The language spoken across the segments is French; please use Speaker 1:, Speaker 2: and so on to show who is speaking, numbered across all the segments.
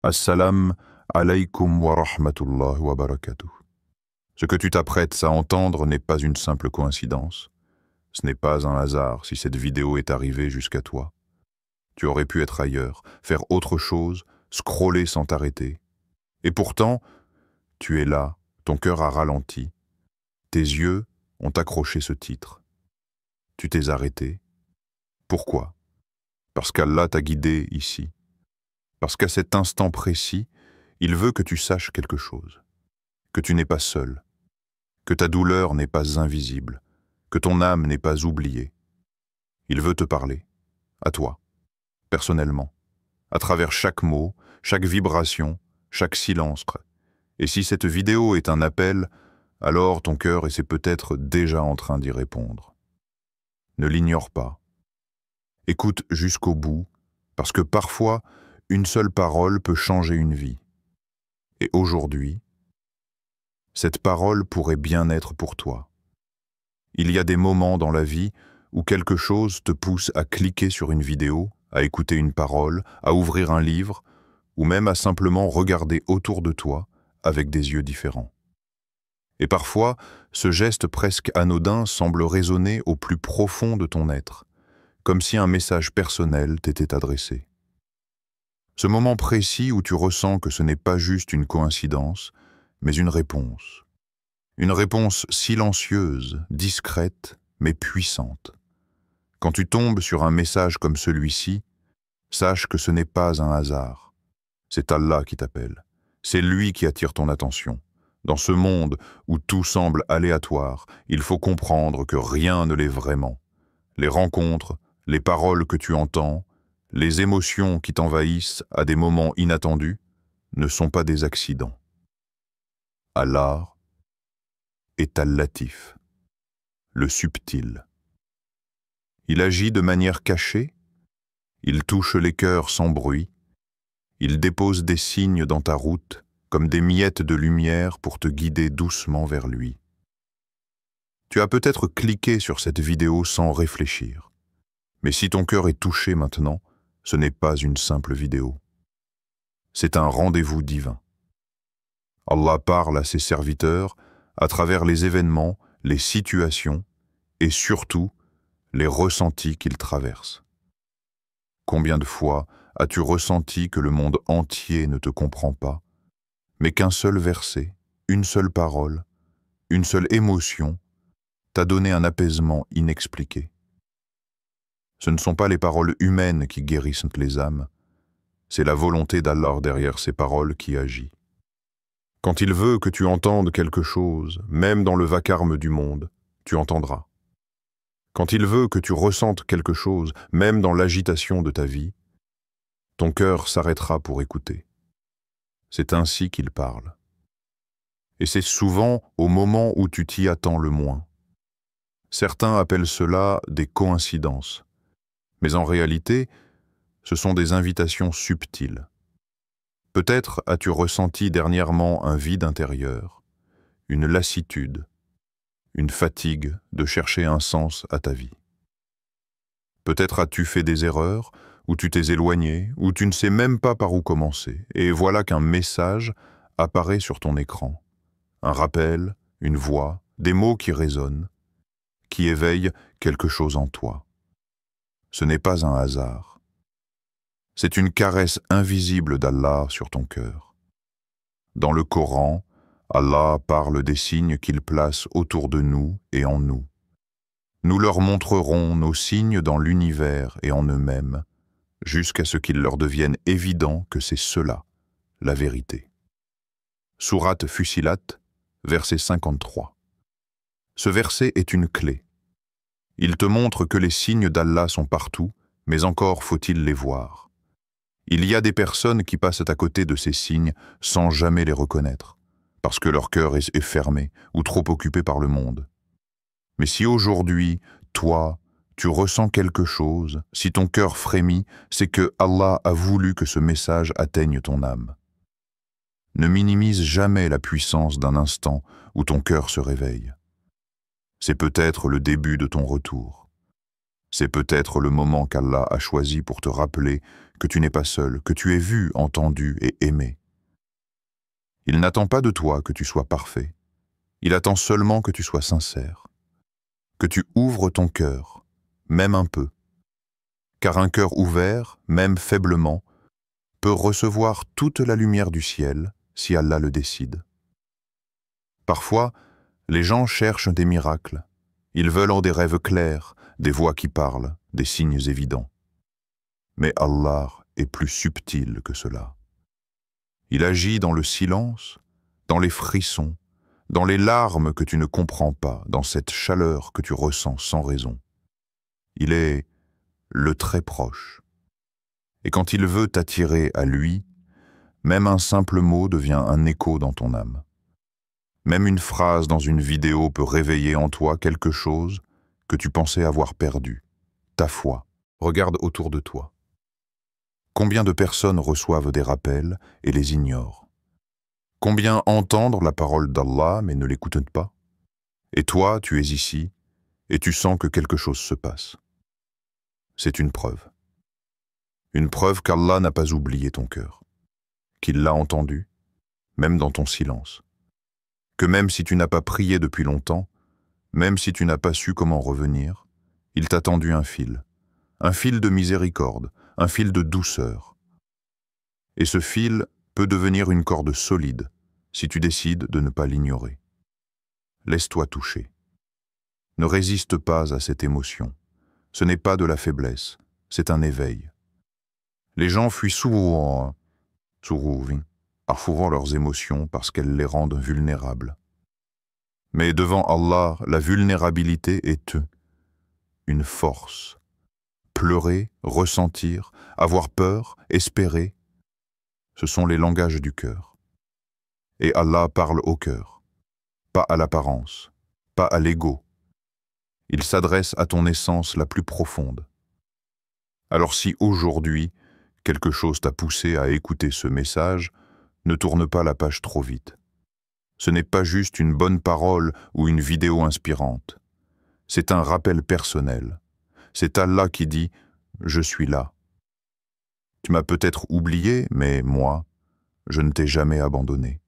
Speaker 1: Assalam alaykum wa rahmatullah wa barakatuh. Ce que tu t'apprêtes à entendre n'est pas une simple coïncidence. Ce n'est pas un hasard si cette vidéo est arrivée jusqu'à toi. Tu aurais pu être ailleurs, faire autre chose, scroller sans t'arrêter. Et pourtant, tu es là, ton cœur a ralenti. Tes yeux ont accroché ce titre. Tu t'es arrêté. Pourquoi? Parce qu'Allah t'a guidé ici. Parce qu'à cet instant précis, il veut que tu saches quelque chose, que tu n'es pas seul, que ta douleur n'est pas invisible, que ton âme n'est pas oubliée. Il veut te parler, à toi, personnellement, à travers chaque mot, chaque vibration, chaque silence. Et si cette vidéo est un appel, alors ton cœur est peut-être déjà en train d'y répondre. Ne l'ignore pas. Écoute jusqu'au bout, parce que parfois, une seule parole peut changer une vie. Et aujourd'hui, cette parole pourrait bien être pour toi. Il y a des moments dans la vie où quelque chose te pousse à cliquer sur une vidéo, à écouter une parole, à ouvrir un livre, ou même à simplement regarder autour de toi avec des yeux différents. Et parfois, ce geste presque anodin semble résonner au plus profond de ton être, comme si un message personnel t'était adressé. Ce moment précis où tu ressens que ce n'est pas juste une coïncidence, mais une réponse. Une réponse silencieuse, discrète, mais puissante. Quand tu tombes sur un message comme celui-ci, sache que ce n'est pas un hasard. C'est Allah qui t'appelle. C'est lui qui attire ton attention. Dans ce monde où tout semble aléatoire, il faut comprendre que rien ne l'est vraiment. Les rencontres, les paroles que tu entends, les émotions qui t'envahissent à des moments inattendus ne sont pas des accidents. Allah est Al-Latif, le subtil. Il agit de manière cachée, il touche les cœurs sans bruit, il dépose des signes dans ta route comme des miettes de lumière pour te guider doucement vers lui. Tu as peut-être cliqué sur cette vidéo sans réfléchir, mais si ton cœur est touché maintenant, ce n'est pas une simple vidéo. C'est un rendez-vous divin. Allah parle à ses serviteurs à travers les événements, les situations et surtout les ressentis qu'ils traversent. Combien de fois as-tu ressenti que le monde entier ne te comprend pas, mais qu'un seul verset, une seule parole, une seule émotion t'a donné un apaisement inexpliqué? Ce ne sont pas les paroles humaines qui guérissent les âmes, c'est la volonté d'Allah derrière ces paroles qui agit. Quand il veut que tu entendes quelque chose, même dans le vacarme du monde, tu entendras. Quand il veut que tu ressentes quelque chose, même dans l'agitation de ta vie, ton cœur s'arrêtera pour écouter. C'est ainsi qu'il parle. Et c'est souvent au moment où tu t'y attends le moins. Certains appellent cela des coïncidences, mais en réalité, ce sont des invitations subtiles. Peut-être as-tu ressenti dernièrement un vide intérieur, une lassitude, une fatigue de chercher un sens à ta vie. Peut-être as-tu fait des erreurs, ou tu t'es éloigné, ou tu ne sais même pas par où commencer, et voilà qu'un message apparaît sur ton écran. Un rappel, une voix, des mots qui résonnent, qui éveillent quelque chose en toi. Ce n'est pas un hasard. C'est une caresse invisible d'Allah sur ton cœur. Dans le Coran, Allah parle des signes qu'il place autour de nous et en nous. Nous leur montrerons nos signes dans l'univers et en eux-mêmes, jusqu'à ce qu'il leur devienne évident que c'est cela, la vérité. Sourate Fussilat, verset 53. Ce verset est une clé. Il te montre que les signes d'Allah sont partout, mais encore faut-il les voir. Il y a des personnes qui passent à côté de ces signes sans jamais les reconnaître, parce que leur cœur est fermé ou trop occupé par le monde. Mais si aujourd'hui, toi, tu ressens quelque chose, si ton cœur frémit, c'est que Allah a voulu que ce message atteigne ton âme. Ne minimise jamais la puissance d'un instant où ton cœur se réveille. C'est peut-être le début de ton retour. C'est peut-être le moment qu'Allah a choisi pour te rappeler que tu n'es pas seul, que tu es vu, entendu et aimé. Il n'attend pas de toi que tu sois parfait. Il attend seulement que tu sois sincère, que tu ouvres ton cœur, même un peu. Car un cœur ouvert, même faiblement, peut recevoir toute la lumière du ciel si Allah le décide. Parfois, les gens cherchent des miracles. Ils veulent en des rêves clairs, des voix qui parlent, des signes évidents. Mais Allah est plus subtil que cela. Il agit dans le silence, dans les frissons, dans les larmes que tu ne comprends pas, dans cette chaleur que tu ressens sans raison. Il est le très proche. Et quand il veut t'attirer à lui, même un simple mot devient un écho dans ton âme. Même une phrase dans une vidéo peut réveiller en toi quelque chose que tu pensais avoir perdu, ta foi. Regarde autour de toi. Combien de personnes reçoivent des rappels et les ignorent? Combien entendent la parole d'Allah mais ne l'écoutent pas? Et toi, tu es ici et tu sens que quelque chose se passe. C'est une preuve. Une preuve qu'Allah n'a pas oublié ton cœur, qu'il l'a entendu, même dans ton silence. Que même si tu n'as pas prié depuis longtemps, même si tu n'as pas su comment revenir, il t'a tendu un fil de miséricorde, un fil de douceur. Et ce fil peut devenir une corde solide si tu décides de ne pas l'ignorer. Laisse-toi toucher. Ne résiste pas à cette émotion. Ce n'est pas de la faiblesse, c'est un éveil. Les gens fuient souvent leurs émotions parce qu'elles les rendent vulnérables. Mais devant Allah, la vulnérabilité est une force. Pleurer, ressentir, avoir peur, espérer, ce sont les langages du cœur. Et Allah parle au cœur, pas à l'apparence, pas à l'ego. Il s'adresse à ton essence la plus profonde. Alors si aujourd'hui, quelque chose t'a poussé à écouter ce message, ne tourne pas la page trop vite. Ce n'est pas juste une bonne parole ou une vidéo inspirante. C'est un rappel personnel. C'est Allah qui dit « Je suis là ». Tu m'as peut-être oublié, mais moi, je ne t'ai jamais abandonné.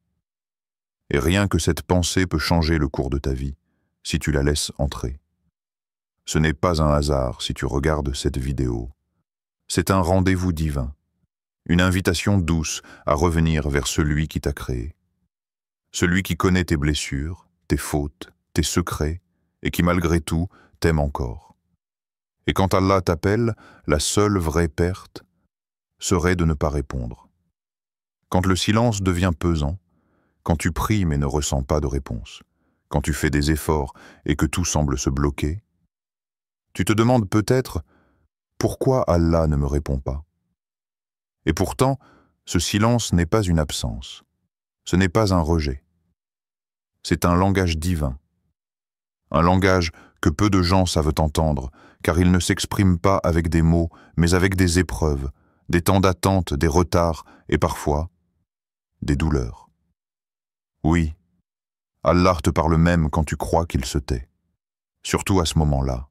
Speaker 1: Et rien que cette pensée peut changer le cours de ta vie, si tu la laisses entrer. Ce n'est pas un hasard si tu regardes cette vidéo. C'est un rendez-vous divin, une invitation douce à revenir vers celui qui t'a créé. Celui qui connaît tes blessures, tes fautes, tes secrets, et qui malgré tout t'aime encore. Et quand Allah t'appelle, la seule vraie perte serait de ne pas répondre. Quand le silence devient pesant, quand tu pries mais ne ressens pas de réponse, quand tu fais des efforts et que tout semble se bloquer, tu te demandes peut-être pourquoi Allah ne me répond pas. Et pourtant, ce silence n'est pas une absence, ce n'est pas un rejet. C'est un langage divin, un langage que peu de gens savent entendre, car il ne s'exprime pas avec des mots, mais avec des épreuves, des temps d'attente, des retards et parfois des douleurs. Oui, Allah te parle même quand tu crois qu'il se tait, surtout à ce moment-là.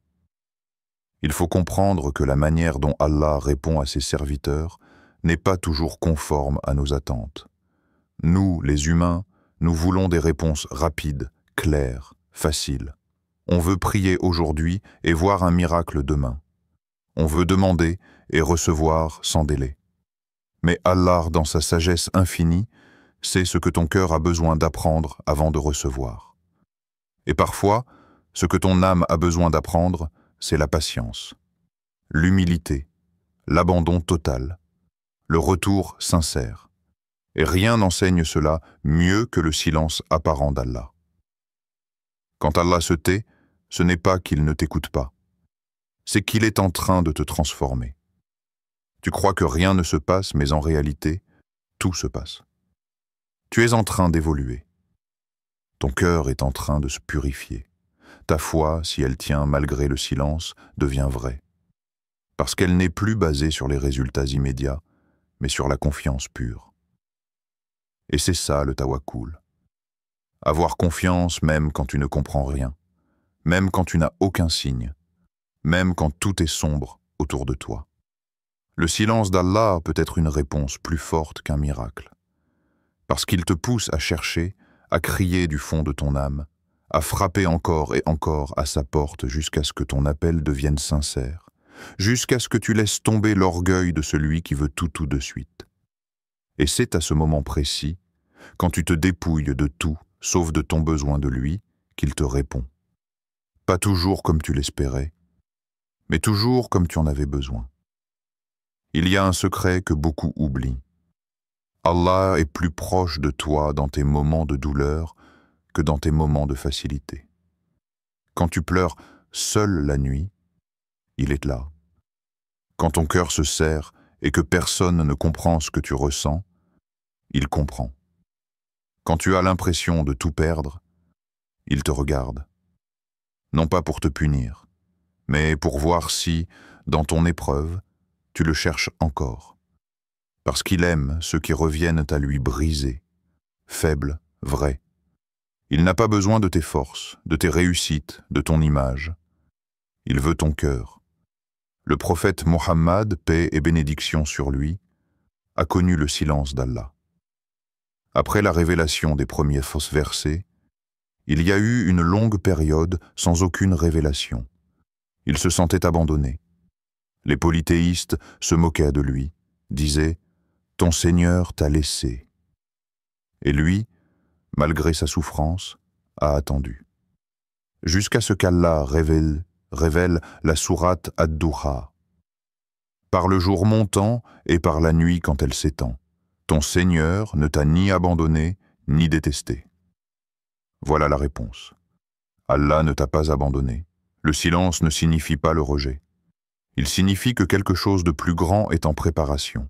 Speaker 1: Il faut comprendre que la manière dont Allah répond à ses serviteurs n'est pas toujours conforme à nos attentes. Nous, les humains, nous voulons des réponses rapides, claires, faciles. On veut prier aujourd'hui et voir un miracle demain. On veut demander et recevoir sans délai. Mais Allah, dans sa sagesse infinie, sait ce que ton cœur a besoin d'apprendre avant de recevoir. Et parfois, ce que ton âme a besoin d'apprendre, c'est la patience, l'humilité, l'abandon total, le retour sincère. Et rien n'enseigne cela mieux que le silence apparent d'Allah. Quand Allah se tait, ce n'est pas qu'il ne t'écoute pas, c'est qu'il est en train de te transformer. Tu crois que rien ne se passe, mais en réalité, tout se passe. Tu es en train d'évoluer. Ton cœur est en train de se purifier. Ta foi, si elle tient malgré le silence, devient vraie. Parce qu'elle n'est plus basée sur les résultats immédiats, mais sur la confiance pure. Et c'est ça le tawakkul. Avoir confiance même quand tu ne comprends rien, même quand tu n'as aucun signe, même quand tout est sombre autour de toi. Le silence d'Allah peut être une réponse plus forte qu'un miracle, parce qu'il te pousse à chercher, à crier du fond de ton âme, à frapper encore et encore à sa porte jusqu'à ce que ton appel devienne sincère, jusqu'à ce que tu laisses tomber l'orgueil de celui qui veut tout de suite. Et c'est à ce moment précis, quand tu te dépouilles de tout, sauf de ton besoin de lui, qu'il te répond. Pas toujours comme tu l'espérais, mais toujours comme tu en avais besoin. Il y a un secret que beaucoup oublient. Allah est plus proche de toi dans tes moments de douleur que dans tes moments de facilité. Quand tu pleures seul la nuit, il est là. Quand ton cœur se serre et que personne ne comprend ce que tu ressens, il comprend. Quand tu as l'impression de tout perdre, il te regarde. Non pas pour te punir, mais pour voir si, dans ton épreuve, tu le cherches encore. Parce qu'il aime ceux qui reviennent à lui brisés, faibles, vrais. Il n'a pas besoin de tes forces, de tes réussites, de ton image. Il veut ton cœur. Le prophète Mohammed, paix et bénédiction sur lui, a connu le silence d'Allah. Après la révélation des premiers fausses versets, il y a eu une longue période sans aucune révélation. Il se sentait abandonné. Les polythéistes se moquaient de lui, disaient « Ton Seigneur t'a laissé ». Et lui, malgré sa souffrance, a attendu. Jusqu'à ce qu'Allah révèle la sourate Ad-Duha. Par le jour montant et par la nuit quand elle s'étend, ton Seigneur ne t'a ni abandonné ni détesté. Voilà la réponse. Allah ne t'a pas abandonné. Le silence ne signifie pas le rejet. Il signifie que quelque chose de plus grand est en préparation,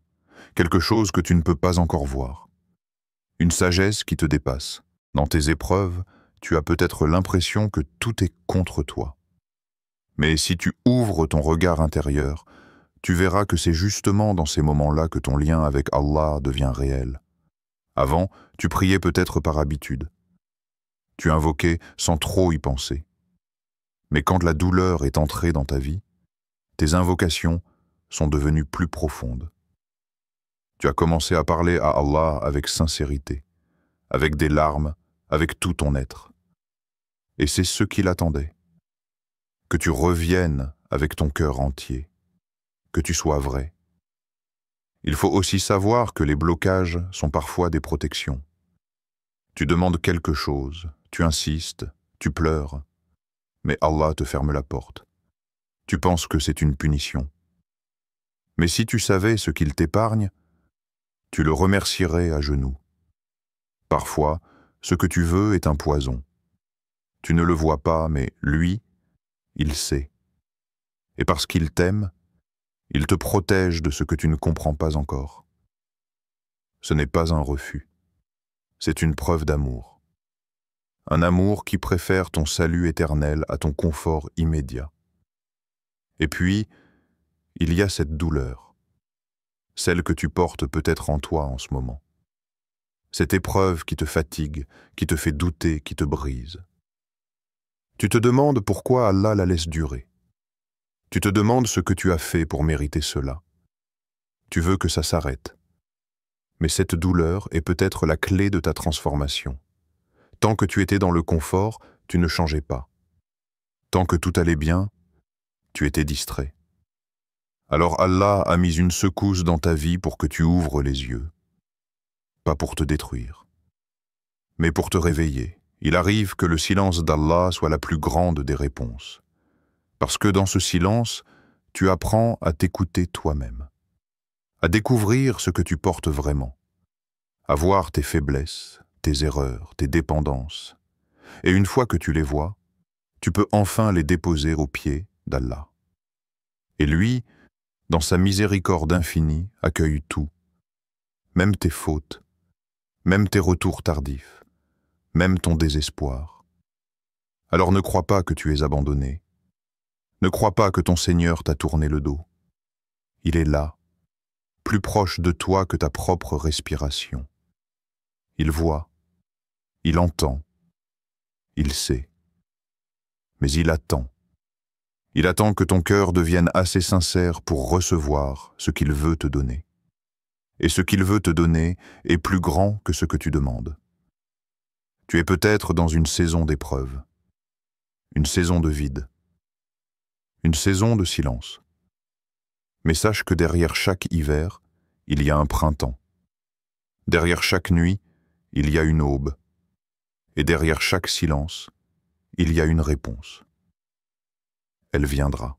Speaker 1: quelque chose que tu ne peux pas encore voir. Une sagesse qui te dépasse. Dans tes épreuves, tu as peut-être l'impression que tout est contre toi. Mais si tu ouvres ton regard intérieur, tu verras que c'est justement dans ces moments-là que ton lien avec Allah devient réel. Avant, tu priais peut-être par habitude. Tu invoquais sans trop y penser. Mais quand la douleur est entrée dans ta vie, tes invocations sont devenues plus profondes. Tu as commencé à parler à Allah avec sincérité, avec des larmes, avec tout ton être. Et c'est ce qu'il attendait. Que tu reviennes avec ton cœur entier, que tu sois vrai. Il faut aussi savoir que les blocages sont parfois des protections. Tu demandes quelque chose, tu insistes, tu pleures, mais Allah te ferme la porte. Tu penses que c'est une punition. Mais si tu savais ce qu'il t'épargne, tu le remercierais à genoux. Parfois, ce que tu veux est un poison. Tu ne le vois pas, mais lui, il sait. Et parce qu'il t'aime, il te protège de ce que tu ne comprends pas encore. Ce n'est pas un refus. C'est une preuve d'amour. Un amour qui préfère ton salut éternel à ton confort immédiat. Et puis, il y a cette douleur, celle que tu portes peut-être en toi en ce moment. Cette épreuve qui te fatigue, qui te fait douter, qui te brise. Tu te demandes pourquoi Allah la laisse durer. Tu te demandes ce que tu as fait pour mériter cela. Tu veux que ça s'arrête. Mais cette douleur est peut-être la clé de ta transformation. Tant que tu étais dans le confort, tu ne changeais pas. Tant que tout allait bien, tu étais distrait. Alors Allah a mis une secousse dans ta vie pour que tu ouvres les yeux. Pas pour te détruire, mais pour te réveiller. Il arrive que le silence d'Allah soit la plus grande des réponses. Parce que dans ce silence, tu apprends à t'écouter toi-même, à découvrir ce que tu portes vraiment, à voir tes faiblesses, tes erreurs, tes dépendances. Et une fois que tu les vois, tu peux enfin les déposer aux pieds d'Allah. Et lui, dans sa miséricorde infinie, accueille tout, même tes fautes, même tes retours tardifs, même ton désespoir. Alors ne crois pas que tu es abandonné. Ne crois pas que ton Seigneur t'a tourné le dos. Il est là, plus proche de toi que ta propre respiration. Il voit, il entend, il sait. Mais il attend. Il attend que ton cœur devienne assez sincère pour recevoir ce qu'il veut te donner. Et ce qu'il veut te donner est plus grand que ce que tu demandes. Tu es peut-être dans une saison d'épreuve, une saison de vide, une saison de silence. Mais sache que derrière chaque hiver, il y a un printemps. Derrière chaque nuit, il y a une aube. Et derrière chaque silence, il y a une réponse. Elle viendra.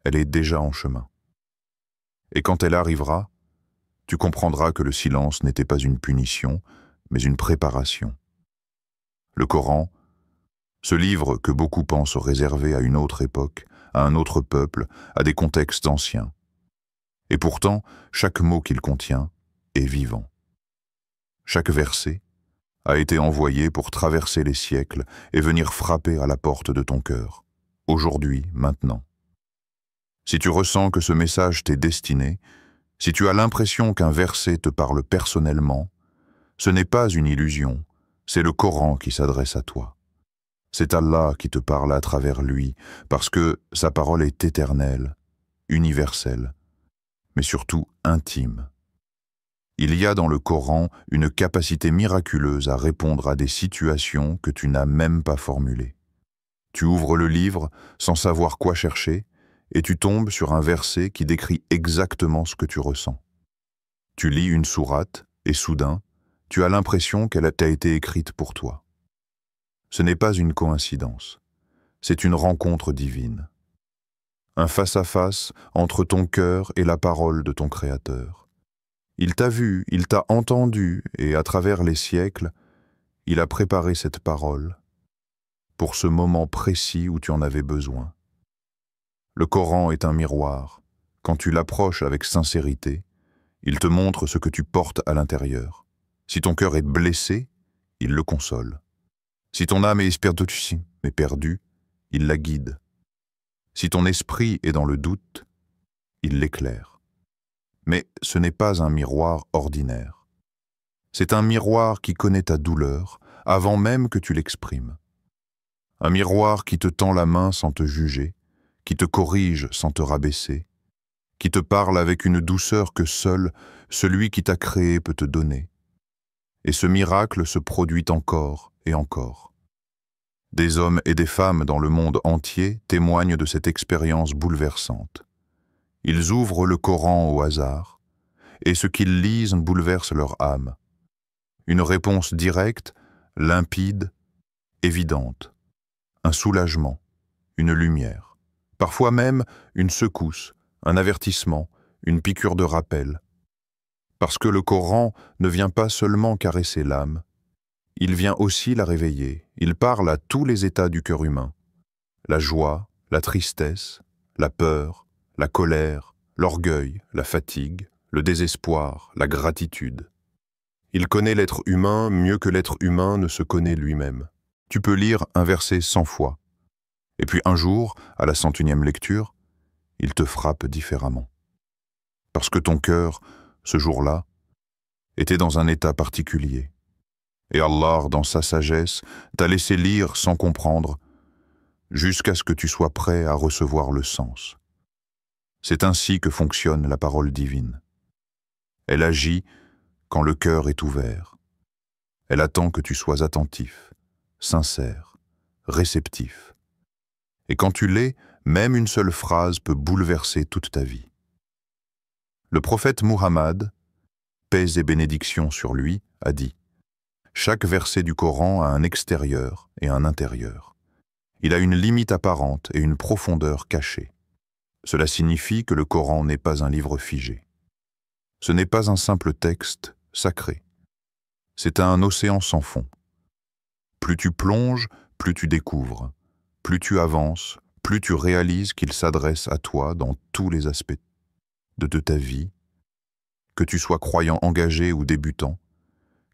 Speaker 1: Elle est déjà en chemin. Et quand elle arrivera, tu comprendras que le silence n'était pas une punition, mais une préparation. Le Coran, ce livre que beaucoup pensent réservé à une autre époque, à un autre peuple, à des contextes anciens. Et pourtant, chaque mot qu'il contient est vivant. Chaque verset a été envoyé pour traverser les siècles et venir frapper à la porte de ton cœur, aujourd'hui, maintenant. Si tu ressens que ce message t'est destiné, si tu as l'impression qu'un verset te parle personnellement, ce n'est pas une illusion, c'est le Coran qui s'adresse à toi. C'est Allah qui te parle à travers lui, parce que sa parole est éternelle, universelle, mais surtout intime. Il y a dans le Coran une capacité miraculeuse à répondre à des situations que tu n'as même pas formulées. Tu ouvres le livre sans savoir quoi chercher, et tu tombes sur un verset qui décrit exactement ce que tu ressens. Tu lis une sourate, et soudain, tu as l'impression qu'elle t'a été écrite pour toi. Ce n'est pas une coïncidence, c'est une rencontre divine. Un face-à-face entre ton cœur et la parole de ton Créateur. Il t'a vu, il t'a entendu, et à travers les siècles, il a préparé cette parole pour ce moment précis où tu en avais besoin. Le Coran est un miroir. Quand tu l'approches avec sincérité, il te montre ce que tu portes à l'intérieur. Si ton cœur est blessé, il le console. Si ton âme est perdue, il la guide. Si ton esprit est dans le doute, il l'éclaire. Mais ce n'est pas un miroir ordinaire. C'est un miroir qui connaît ta douleur avant même que tu l'exprimes. Un miroir qui te tend la main sans te juger, qui te corrige sans te rabaisser, qui te parle avec une douceur que seul celui qui t'a créé peut te donner. Et ce miracle se produit encore et encore. Des hommes et des femmes dans le monde entier témoignent de cette expérience bouleversante. Ils ouvrent le Coran au hasard, et ce qu'ils lisent bouleverse leur âme. Une réponse directe, limpide, évidente. Un soulagement, une lumière. Parfois même une secousse, un avertissement, une piqûre de rappel. Parce que le Coran ne vient pas seulement caresser l'âme, il vient aussi la réveiller. Il parle à tous les états du cœur humain. La joie, la tristesse, la peur, la colère, l'orgueil, la fatigue, le désespoir, la gratitude. Il connaît l'être humain mieux que l'être humain ne se connaît lui-même. Tu peux lire un verset 100 fois. Et puis un jour, à la 101e lecture, il te frappe différemment. Parce que ton cœur, ce jour-là, était dans un état particulier. Et Allah, dans sa sagesse, t'a laissé lire sans comprendre, jusqu'à ce que tu sois prêt à recevoir le sens. C'est ainsi que fonctionne la parole divine. Elle agit quand le cœur est ouvert. Elle attend que tu sois attentif, sincère, réceptif. Et quand tu l'es, même une seule phrase peut bouleverser toute ta vie. Le prophète Muhammad, paix et bénédiction sur lui, a dit « Chaque verset du Coran a un extérieur et un intérieur. Il a une limite apparente et une profondeur cachée. Cela signifie que le Coran n'est pas un livre figé. Ce n'est pas un simple texte sacré. C'est un océan sans fond. Plus tu plonges, plus tu découvres. Plus tu avances, plus tu réalises qu'il s'adresse à toi dans tous les aspects de ta vie, que tu sois croyant engagé ou débutant,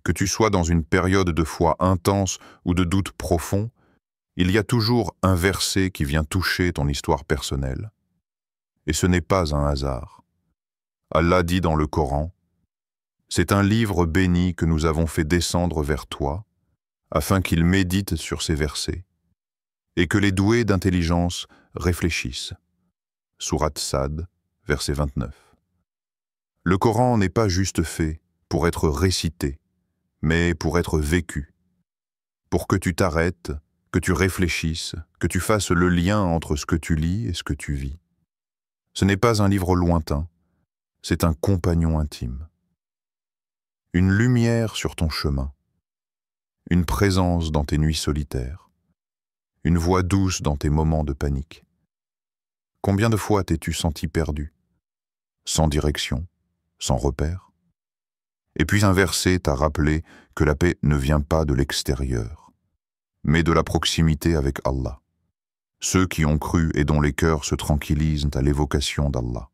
Speaker 1: que tu sois dans une période de foi intense ou de doute profond, il y a toujours un verset qui vient toucher ton histoire personnelle. Et ce n'est pas un hasard. Allah dit dans le Coran, « C'est un livre béni que nous avons fait descendre vers toi, afin qu'il médite sur ces versets. et que les doués d'intelligence réfléchissent. Sourate Sad, verset 29. Le Coran n'est pas juste fait pour être récité, mais pour être vécu, pour que tu t'arrêtes, que tu réfléchisses, que tu fasses le lien entre ce que tu lis et ce que tu vis. Ce n'est pas un livre lointain, c'est un compagnon intime. Une lumière sur ton chemin, une présence dans tes nuits solitaires, une voix douce dans tes moments de panique. Combien de fois t'es-tu senti perdu, sans direction, sans repère? Et puis un verset t'a rappelé que la paix ne vient pas de l'extérieur, mais de la proximité avec Allah. Ceux qui ont cru et dont les cœurs se tranquillisent à l'évocation d'Allah.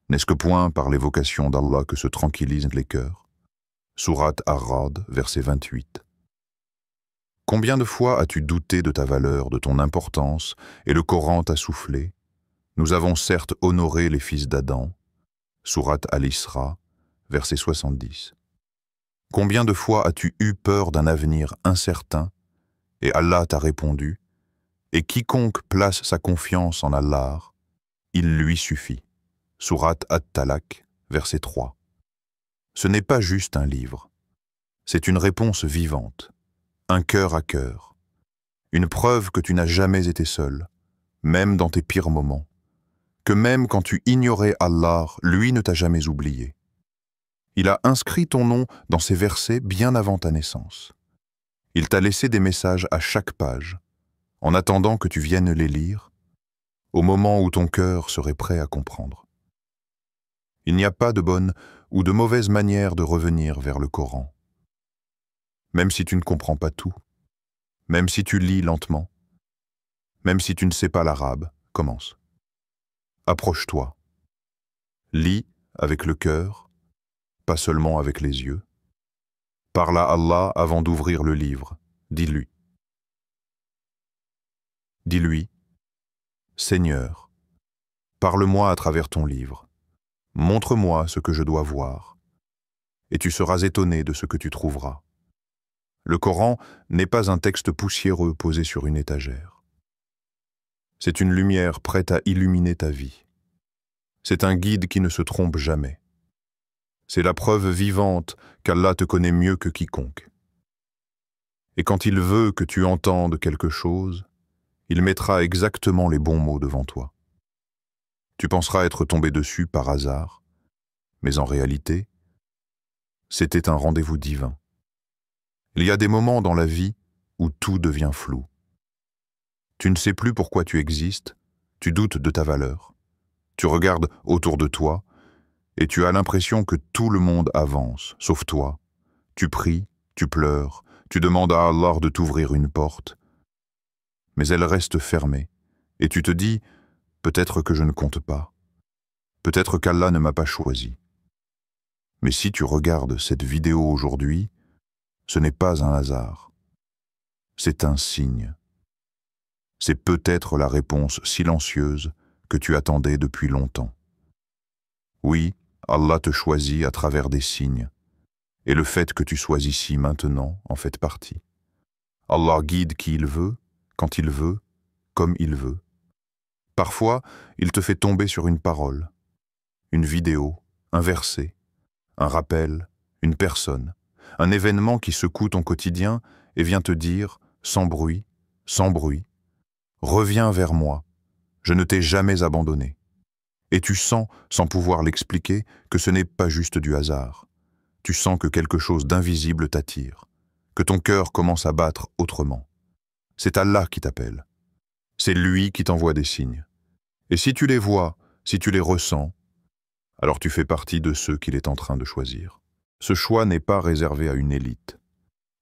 Speaker 1: N'est-ce que point par l'évocation d'Allah que se tranquillisent les cœurs? Sourate Ar-Ra'd, verset 28. Combien de fois as-tu douté de ta valeur, de ton importance, et le Coran t'a soufflé? Nous avons certes honoré les fils d'Adam. Sourate Al-Isra, verset 70. Combien de fois as-tu eu peur d'un avenir incertain, et Allah t'a répondu, et quiconque place sa confiance en Allah, il lui suffit. Sourate At-Talaq, verset 3. Ce n'est pas juste un livre, c'est une réponse vivante, un cœur à cœur, une preuve que tu n'as jamais été seul, même dans tes pires moments, que même quand tu ignorais Allah, lui ne t'a jamais oublié. Il a inscrit ton nom dans ces versets bien avant ta naissance. Il t'a laissé des messages à chaque page, en attendant que tu viennes les lire, au moment où ton cœur serait prêt à comprendre. Il n'y a pas de bonne ou de mauvaise manière de revenir vers le Coran. Même si tu ne comprends pas tout, même si tu lis lentement, même si tu ne sais pas l'arabe, commence. Approche-toi. Lis avec le cœur, pas seulement avec les yeux. Parle à Allah avant d'ouvrir le livre. Dis-lui. Dis-lui, Seigneur, parle-moi à travers ton livre. Montre-moi ce que je dois voir. Et tu seras étonné de ce que tu trouveras. Le Coran n'est pas un texte poussiéreux posé sur une étagère. C'est une lumière prête à illuminer ta vie. C'est un guide qui ne se trompe jamais. C'est la preuve vivante qu'Allah te connaît mieux que quiconque. Et quand il veut que tu entendes quelque chose, il mettra exactement les bons mots devant toi. Tu penseras être tombé dessus par hasard, mais en réalité, c'était un rendez-vous divin. Il y a des moments dans la vie où tout devient flou. Tu ne sais plus pourquoi tu existes, tu doutes de ta valeur. Tu regardes autour de toi et tu as l'impression que tout le monde avance, sauf toi. Tu pries, tu pleures, tu demandes à Allah de t'ouvrir une porte, mais elle reste fermée, et tu te dis, peut-être que je ne compte pas, peut-être qu'Allah ne m'a pas choisi. Mais si tu regardes cette vidéo aujourd'hui, ce n'est pas un hasard, c'est un signe. C'est peut-être la réponse silencieuse que tu attendais depuis longtemps. Oui, Allah te choisit à travers des signes, et le fait que tu sois ici maintenant en fait partie. Allah guide qui il veut, quand il veut, comme il veut. Parfois, il te fait tomber sur une parole, une vidéo, un verset, un rappel, une personne, un événement qui secoue ton quotidien et vient te dire, sans bruit, reviens vers moi, je ne t'ai jamais abandonné. Et tu sens, sans pouvoir l'expliquer, que ce n'est pas juste du hasard. Tu sens que quelque chose d'invisible t'attire, que ton cœur commence à battre autrement. C'est Allah qui t'appelle. C'est lui qui t'envoie des signes. Et si tu les vois, si tu les ressens, alors tu fais partie de ceux qu'il est en train de choisir. Ce choix n'est pas réservé à une élite.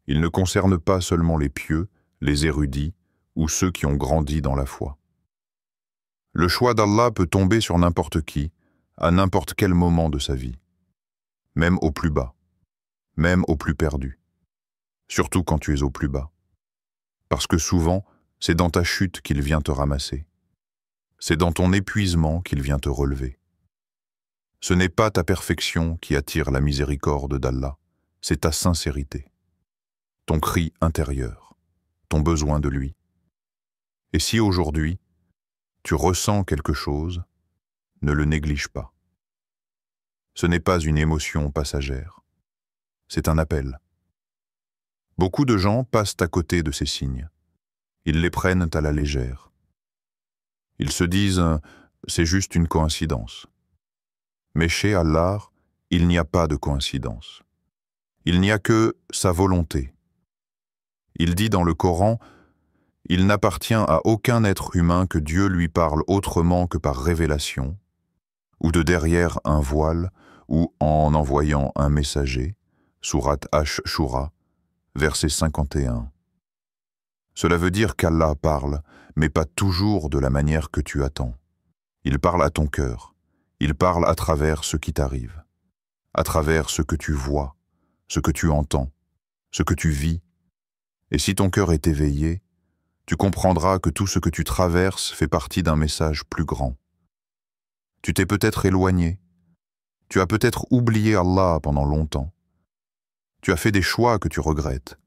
Speaker 1: Il ne concerne pas seulement les pieux, les érudits ou ceux qui ont grandi dans la foi. Le choix d'Allah peut tomber sur n'importe qui, à n'importe quel moment de sa vie, même au plus bas, même au plus perdu, surtout quand tu es au plus bas. Parce que souvent, c'est dans ta chute qu'il vient te ramasser. C'est dans ton épuisement qu'il vient te relever. Ce n'est pas ta perfection qui attire la miséricorde d'Allah, c'est ta sincérité, ton cri intérieur, ton besoin de lui. Et si aujourd'hui, tu ressens quelque chose, ne le néglige pas. Ce n'est pas une émotion passagère, c'est un appel. Beaucoup de gens passent à côté de ces signes. Ils les prennent à la légère. Ils se disent « c'est juste une coïncidence ». Mais chez Allah, il n'y a pas de coïncidence. Il n'y a que sa volonté. Il dit dans le Coran « Il n'appartient à aucun être humain que Dieu lui parle autrement que par révélation, ou de derrière un voile, ou en envoyant un messager » Sourate Ash-Shura, verset 51. Cela veut dire qu'Allah parle, mais pas toujours de la manière que tu attends. Il parle à ton cœur. Il parle à travers ce qui t'arrive, à travers ce que tu vois, ce que tu entends, ce que tu vis. Et si ton cœur est éveillé, tu comprendras que tout ce que tu traverses fait partie d'un message plus grand. Tu t'es peut-être éloigné. Tu as peut-être oublié Allah pendant longtemps. Tu as fait des choix que tu regrettes.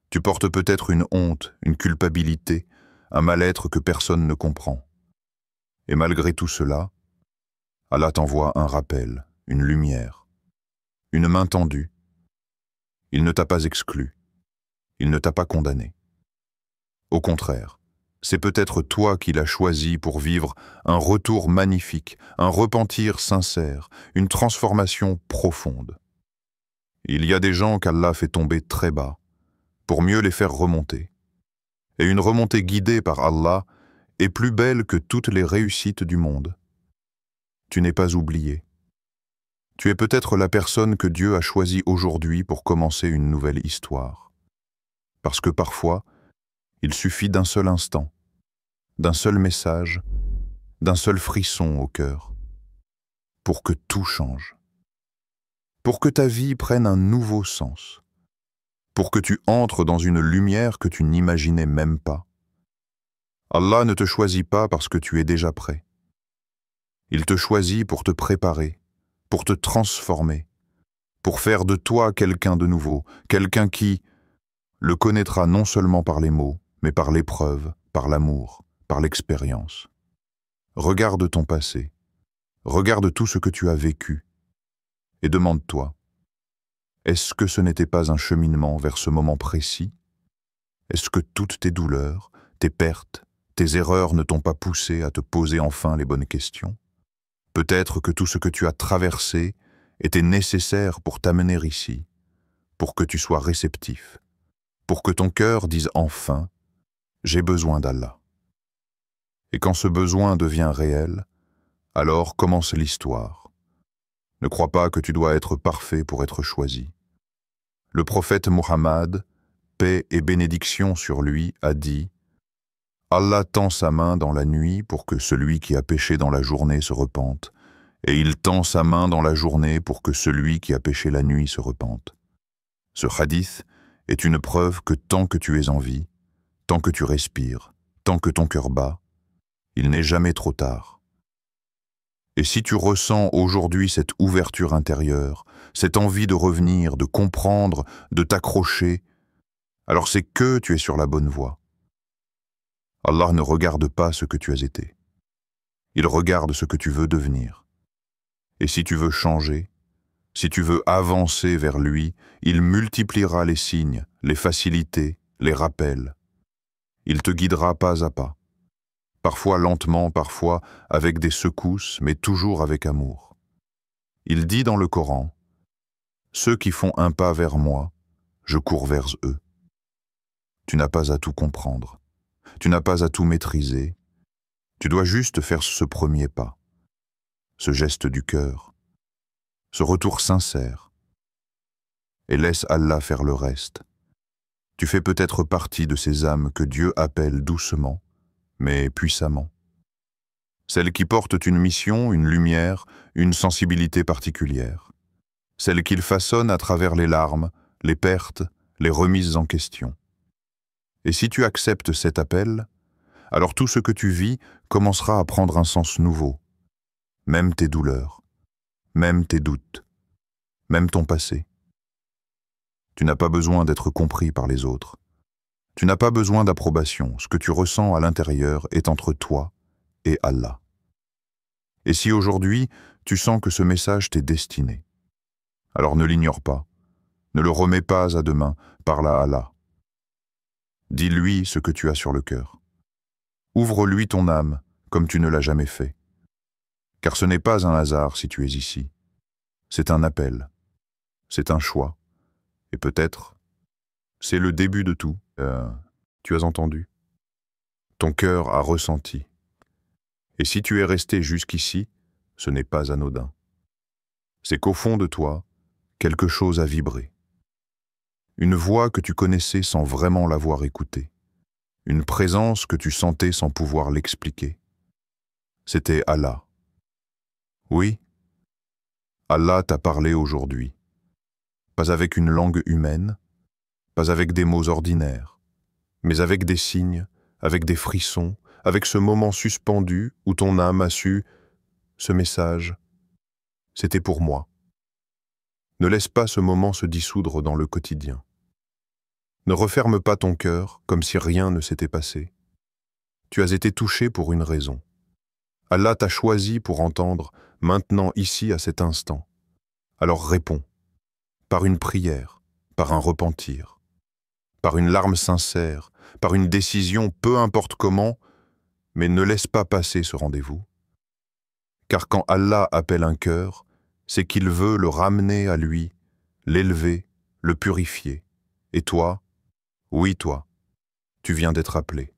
Speaker 1: Tu portes peut-être une honte, une culpabilité, un mal-être que personne ne comprend. Et malgré tout cela, Allah t'envoie un rappel, une lumière, une main tendue. Il ne t'a pas exclu. Il ne t'a pas condamné. Au contraire, c'est peut-être toi qui l'as choisi pour vivre un retour magnifique, un repentir sincère, une transformation profonde. Il y a des gens qu'Allah fait tomber très bas, pour mieux les faire remonter. Et une remontée guidée par Allah est plus belle que toutes les réussites du monde. Tu n'es pas oublié. Tu es peut-être la personne que Dieu a choisie aujourd'hui pour commencer une nouvelle histoire. Parce que parfois, il suffit d'un seul instant, d'un seul message, d'un seul frisson au cœur, pour que tout change. Pour que ta vie prenne un nouveau sens. Pour que tu entres dans une lumière que tu n'imaginais même pas. Allah ne te choisit pas parce que tu es déjà prêt. Il te choisit pour te préparer, pour te transformer, pour faire de toi quelqu'un de nouveau, quelqu'un qui le connaîtra non seulement par les mots, mais par l'épreuve, par l'amour, par l'expérience. Regarde ton passé, regarde tout ce que tu as vécu, et demande-toi, est-ce que ce n'était pas un cheminement vers ce moment précis? Est-ce que toutes tes douleurs, tes pertes, tes erreurs ne t'ont pas poussé à te poser enfin les bonnes questions? Peut-être que tout ce que tu as traversé était nécessaire pour t'amener ici, pour que tu sois réceptif, pour que ton cœur dise enfin « J'ai besoin d'Allah ». Et quand ce besoin devient réel, alors commence l'histoire. Ne crois pas que tu dois être parfait pour être choisi. Le prophète Muhammad, paix et bénédiction sur lui, a dit « Allah tend sa main dans la nuit pour que celui qui a péché dans la journée se repente, et il tend sa main dans la journée pour que celui qui a péché la nuit se repente. » Ce hadith est une preuve que tant que tu es en vie, tant que tu respires, tant que ton cœur bat, il n'est jamais trop tard. Et si tu ressens aujourd'hui cette ouverture intérieure, cette envie de revenir, de comprendre, de t'accrocher, alors c'est que tu es sur la bonne voie. Allah ne regarde pas ce que tu as été. Il regarde ce que tu veux devenir. Et si tu veux changer, si tu veux avancer vers lui, il multipliera les signes, les facilités, les rappels. Il te guidera pas à pas. Parfois lentement, parfois avec des secousses, mais toujours avec amour. Il dit dans le Coran, « Ceux qui font un pas vers moi, je cours vers eux. » Tu n'as pas à tout comprendre, tu n'as pas à tout maîtriser, tu dois juste faire ce premier pas, ce geste du cœur, ce retour sincère, et laisse Allah faire le reste. Tu fais peut-être partie de ces âmes que Dieu appelle doucement, mais puissamment. Celles qui portent une mission, une lumière, une sensibilité particulière. Celles qu'il façonne à travers les larmes, les pertes, les remises en question. Et si tu acceptes cet appel, alors tout ce que tu vis commencera à prendre un sens nouveau. Même tes douleurs, même tes doutes, même ton passé. Tu n'as pas besoin d'être compris par les autres. Tu n'as pas besoin d'approbation. Ce que tu ressens à l'intérieur est entre toi et Allah. Et si aujourd'hui, tu sens que ce message t'est destiné, alors ne l'ignore pas, ne le remets pas à demain, parle à Allah. Dis-lui ce que tu as sur le cœur. Ouvre-lui ton âme comme tu ne l'as jamais fait. Car ce n'est pas un hasard si tu es ici. C'est un appel, c'est un choix, et peut-être, c'est le début de tout. Tu as entendu? Ton cœur a ressenti. Et si tu es resté jusqu'ici, ce n'est pas anodin. C'est qu'au fond de toi, quelque chose a vibré. Une voix que tu connaissais sans vraiment l'avoir écoutée. Une présence que tu sentais sans pouvoir l'expliquer. C'était Allah. Oui, Allah t'a parlé aujourd'hui. Pas avec une langue humaine, pas avec des mots ordinaires, mais avec des signes, avec des frissons, avec ce moment suspendu où ton âme a su « ce message, c'était pour moi ». Ne laisse pas ce moment se dissoudre dans le quotidien. Ne referme pas ton cœur comme si rien ne s'était passé. Tu as été touché pour une raison. Allah t'a choisi pour entendre, maintenant, ici, à cet instant. Alors réponds, par une prière, par un repentir, par une larme sincère, par une décision, peu importe comment, mais ne laisse pas passer ce rendez-vous. Car quand Allah appelle un cœur, c'est qu'il veut le ramener à lui, l'élever, le purifier. Et toi, oui toi, tu viens d'être appelé.